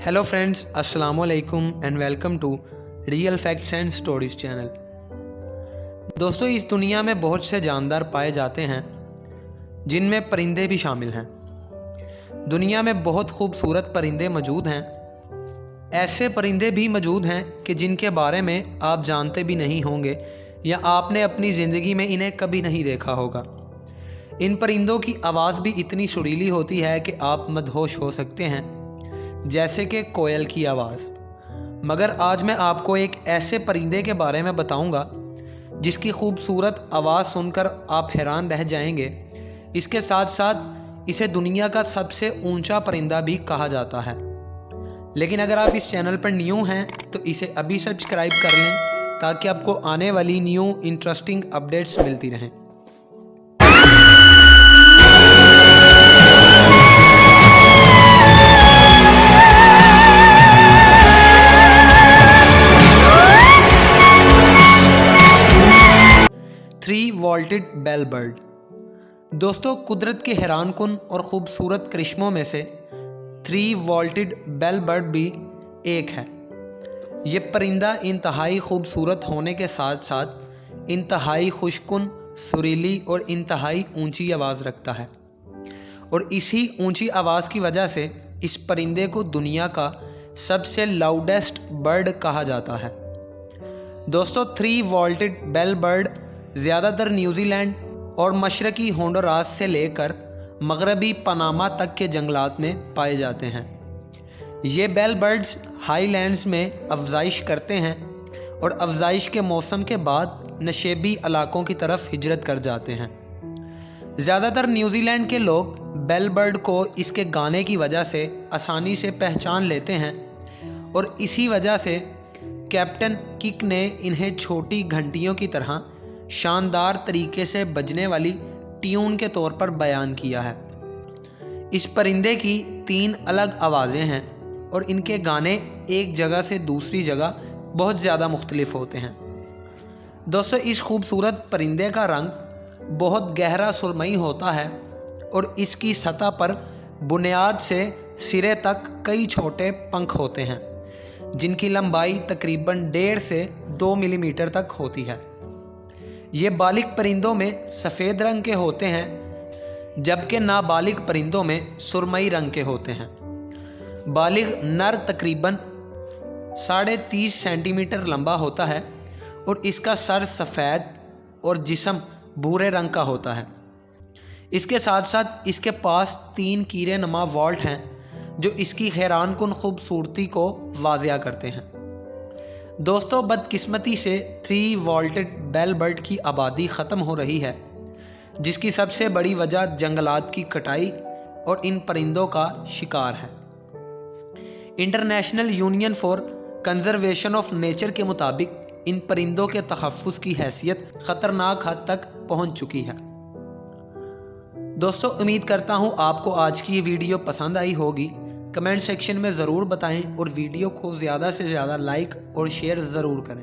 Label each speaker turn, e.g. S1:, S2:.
S1: Hello friends, अस्सलाम वालेकुम and welcome to real facts and stories channel. दोस्तों, इस दुनिया में बहुत से जानदार पाए जाते हैं जिनमें परिंदे भी शामिल हैं। दुनिया में बहुत खूबसूरत परिंदे मौजूद हैं। ऐसे परिंदे भी मौजूद हैं कि जिनके बारे में आप जानते भी नहीं होंगे या आपने अपनी ज़िंदगी में इन्हें कभी नहीं देखा होगा। इन परिंदों की आवाज़ भी इतनी सुरीली होती है कि आप मदहोश हो सकते हैं, जैसे कि कोयल की आवाज़। मगर आज मैं आपको एक ऐसे परिंदे के बारे में बताऊंगा जिसकी खूबसूरत आवाज़ सुनकर आप हैरान रह जाएंगे। इसके साथ साथ इसे दुनिया का सबसे ऊंचा परिंदा भी कहा जाता है। लेकिन अगर आप इस चैनल पर न्यू हैं तो इसे अभी सब्सक्राइब कर लें ताकि आपको आने वाली न्यू इंटरेस्टिंग अपडेट्स मिलती रहें। Three wattled bellbird. दोस्तों, कुदरत के हैरानकुन और ख़ूबसूरत करिश्मों में से थ्री वॉल्टेड बेल बर्ड भी एक है। ये परिंदा इंतहाई खूबसूरत होने के साथ साथ इंतहाई खुशकुन, सुरीली और इंतहाई ऊंची आवाज़ रखता है, और इसी ऊंची आवाज़ की वजह से इस परिंदे को दुनिया का सबसे लाउडेस्ट बर्ड कहा जाता है। दोस्तों, थ्री वॉल्टेड बेल बर्ड ज़्यादातर न्यूजीलैंड और मशरकी होंडुरास से लेकर मगरबी पनामा तक के जंगलात में पाए जाते हैं। ये बेल बर्ड्स हाईलैंड्स में अफजाइश करते हैं और अफजाइश के मौसम के बाद नशेबी इलाकों की तरफ हिजरत कर जाते हैं। ज़्यादातर न्यूजीलैंड के लोग बेल बर्ड को इसके गाने की वजह से आसानी से पहचान लेते हैं, और इसी वजह से कैप्टन किक ने इन्हें छोटी घंटियों की तरह शानदार तरीके से बजने वाली ट्यून के तौर पर बयान किया है। इस परिंदे की 3 अलग आवाज़ें हैं और इनके गाने एक जगह से दूसरी जगह बहुत ज़्यादा मुख्तलिफ होते हैं। दोस्तों, इस खूबसूरत परिंदे का रंग बहुत गहरा सुरमई होता है और इसकी सतह पर बुनियाद से सिरे तक कई छोटे पंख होते हैं जिनकी लंबाई तकरीबन 1.5 से 2 मिलीमीटर तक होती है। ये बालिग परिंदों में सफ़ेद रंग के होते हैं, जबकि नाबालिग परिंदों में सुरमई रंग के होते हैं। बालिग नर तकरीबन 30.5 सेंटीमीटर लंबा होता है और इसका सर सफ़ेद और जिस्म भूरे रंग का होता है। इसके साथ साथ इसके पास 3 कीड़े नुमा वॉल्ट हैं जो इसकी हैरानकुन खूबसूरती को वाज़िया करते हैं। दोस्तों, बदकिस्मती से थ्री वॉल्टेड बेल बर्ड की आबादी ख़त्म हो रही है, जिसकी सबसे बड़ी वजह जंगलात की कटाई और इन परिंदों का शिकार है। International union for conservation of nature के मुताबिक इन परिंदों के तहफ़्फ़ुज़ की हैसियत ख़तरनाक हद तक पहुंच चुकी है। दोस्तों, उम्मीद करता हूं आपको आज की ये वीडियो पसंद आई होगी। कमेंट सेक्शन में ज़रूर बताएं और वीडियो को ज़्यादा से ज़्यादा लाइक और शेयर ज़रूर करें।